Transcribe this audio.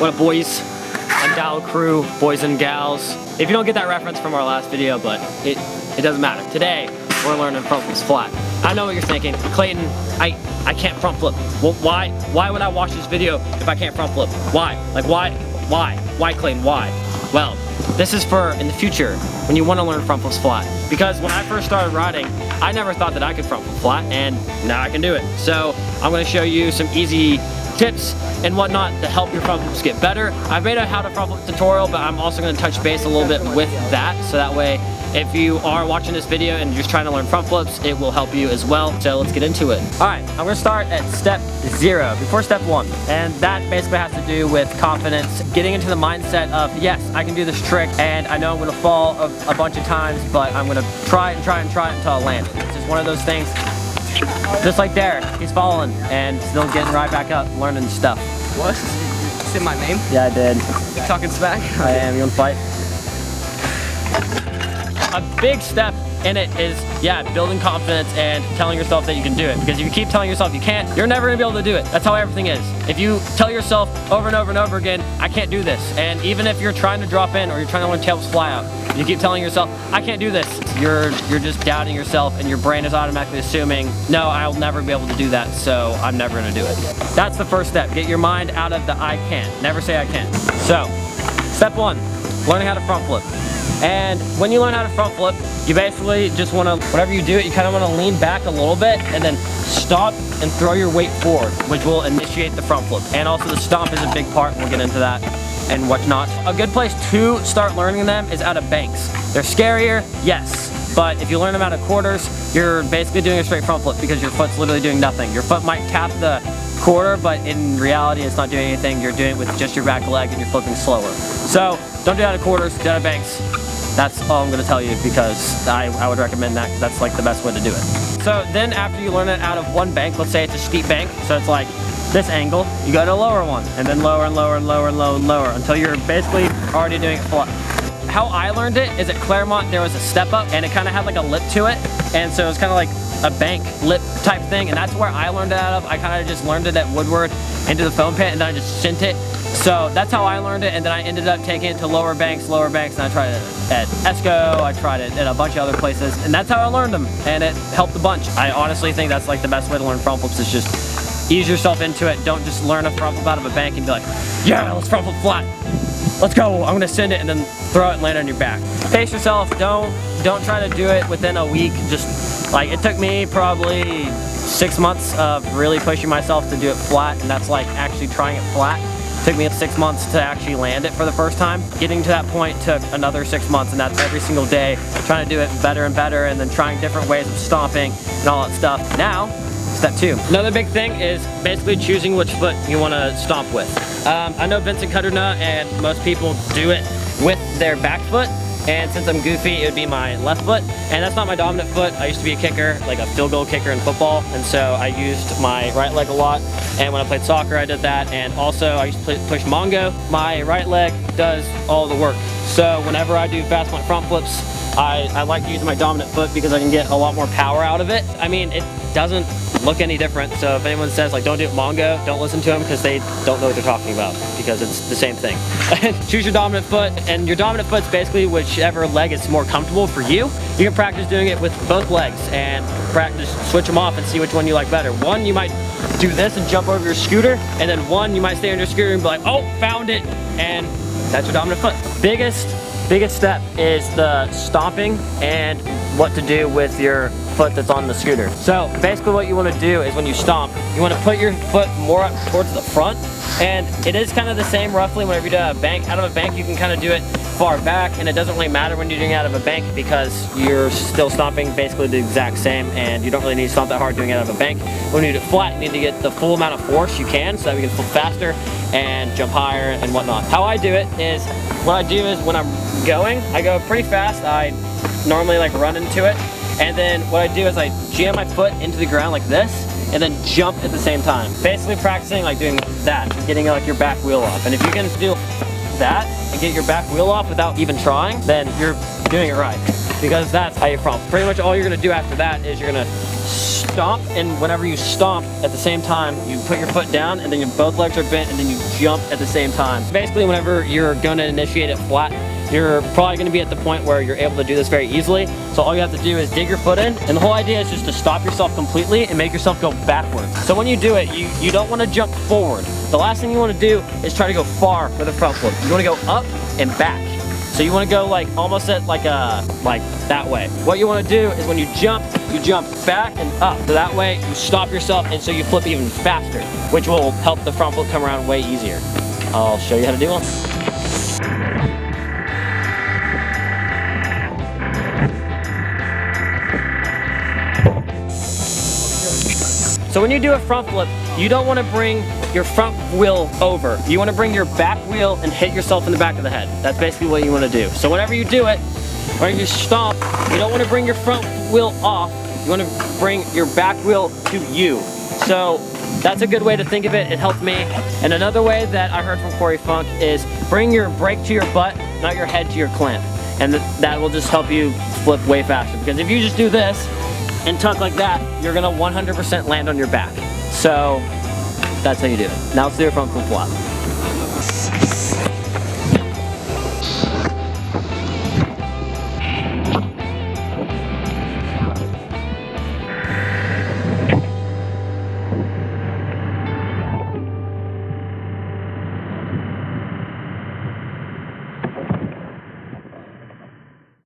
What up, boys? Undialed crew, boys and gals. If you don't get that reference from our last video, but it doesn't matter. Today, we're learning front flips flat. I know what you're thinking. Clayton, I can't front flip. Well, why would I watch this video if I can't front flip? Why? Like, why? Why, Clayton, why? Well, this is for in the future when you want to learn front flips flat. Because when I first started riding, I never thought that I could front flip flat, and now I can do it. So I'm going to show you some easy tips and whatnot to help your front flips get better. I've made a how to front flip tutorial, but I'm also going to touch base a little bit with that, so that way if you are watching this video and you're just trying to learn front flips, it will help you as well. So let's get into it. All right, I'm going to start at step 0 before step 1, and that basically has to do with confidence, getting into the mindset of, yes, I can do this trick, and I know I'm going to fall a bunch of times, but I'm going to try it until I land. It's just one of those things. Just like Derek, he's falling and still getting right back up, learning stuff. What? You said my name? Yeah, I did. You talking smack? I am. You want to fight? A big step in it is, yeah, building confidence and telling yourself that you can do it. Because if you keep telling yourself you can't, you're never gonna be able to do it. That's how everything is. If you tell yourself over and over and over again, I can't do this, and even if you're trying to drop in or you're trying to learn tails fly out, you keep telling yourself, I can't do this, you're just doubting yourself, and your brain is automatically assuming, no, I'll never be able to do that, so I'm never gonna do it. That's the first step. Get your mind out of the I can't. Never say I can't. So, step 1, learning how to front flip. And when you learn how to front flip, you basically just want to, whenever you do it, you kind of want to lean back a little bit and then stop and throw your weight forward, which will initiate the front flip. And also the stomp is a big part, we'll get into that and whatnot. A good place to start learning them is out of banks. They're scarier, yes, but if you learn them out of quarters, you're basically doing a straight front flip because your foot's literally doing nothing. Your foot might tap the quarter, but in reality it's not doing anything. You're doing it with just your back leg and you're flipping slower. So don't do it out of quarters, do it out of banks. That's all I'm going to tell you because I would recommend that because that's like the best way to do it. So then after you learn it out of one bank, let's say it's a steep bank, so it's like this angle, you go to a lower one and then lower and lower and lower and lower and lower until you're basically already doing it flat. How I learned it is at Claremont there was a step up and it kind of had like a lip to it, and so it was kind of like a bank lip type thing, and that's where I learned it out of. I kind of just learned it at Woodward into the foam pit and then I just sent it. So that's how I learned it, and then I ended up taking it to lower banks, and I tried it at Esco, I tried it at a bunch of other places, and that's how I learned them, and it helped a bunch. I honestly think that's like the best way to learn front flips, is just ease yourself into it. Don't just learn a front flip out of a bank and be like, yeah, let's front flip flat. Let's go, I'm gonna send it, and then throw it and land on your back. Pace yourself, don't try to do it within a week. Just like, it took me probably 6 months of really pushing myself to do it flat, and that's like actually trying it flat. It took me 6 months to actually land it for the first time. Getting to that point took another 6 months, and that's every single day, trying to do it better and better, and then trying different ways of stomping and all that stuff. Now, step 2. Another big thing is basically choosing which foot you want to stomp with. I know Vincent Cudderna and most people do it with their back foot, and since I'm goofy, it would be my left foot, and that's not my dominant foot. I used to be a kicker, like a field goal kicker in football, and so I used my right leg a lot, and when I played soccer I did that, and also I used to push Mongo. My right leg does all the work, so whenever I do fast point front flips, I like using my dominant foot because I can get a lot more power out of it. I mean, it doesn't look any different, so if anyone says like don't do it Mongo, don't listen to them because they don't know what they're talking about, because it's the same thing. Choose your dominant foot, and your dominant foot's basically whichever leg is more comfortable for you. You can practice doing it with both legs and practice, switch them off and see which one you like better. One, you might do this and jump over your scooter, and then one, you might stay on your scooter and be like, oh, found it, and that's your dominant foot. Biggest step is the stomping and what to do with your foot that's on the scooter. So basically what you want to do is when you stomp, you want to put your foot more up towards the front, and it is kind of the same roughly whenever you do a bank. Out of a bank you can kind of do it far back, and it doesn't really matter when you're doing it out of a bank because you're still stomping basically the exact same, and you don't really need to stomp that hard doing it out of a bank. When you do it flat, you need to get the full amount of force you can so that we can flip faster and jump higher and whatnot. How I do it is, what I do is when I'm going, I go pretty fast. I normally like run into it, and then what I do is I jam my foot into the ground like this and then jump at the same time. Basically practicing like doing that and getting like your back wheel off. And if you can do that and get your back wheel off without even trying, then you're doing it right, because that's how you front. Pretty much all you're gonna do after that is you're gonna stomp, and whenever you stomp at the same time, you put your foot down, and then both legs are bent, and then you jump at the same time. Basically, whenever you're gonna initiate it flat, you're probably gonna be at the point where you're able to do this very easily. So all you have to do is dig your foot in, and the whole idea is just to stop yourself completely and make yourself go backwards. So when you do it, you don't wanna jump forward. The last thing you wanna do is try to go far with a front flip. You wanna go up and back. So you wanna go like almost at like that way. What you wanna do is when you jump back and up. So that way you stop yourself, and so you flip even faster, which will help the front flip come around way easier. I'll show you how to do one. So when you do a front flip, you don't want to bring your front wheel over. You want to bring your back wheel and hit yourself in the back of the head. That's basically what you want to do. So whenever you do it, or you stomp, you don't want to bring your front wheel off. You want to bring your back wheel to you. So that's a good way to think of it. It helped me. And another way that I heard from Corey Funk is bring your brake to your butt, not your head to your clamp. And that will just help you flip way faster. Because if you just do this, and tuck like that, you're gonna 100% land on your back. So that's how you do it. Now let's do a front flip flop.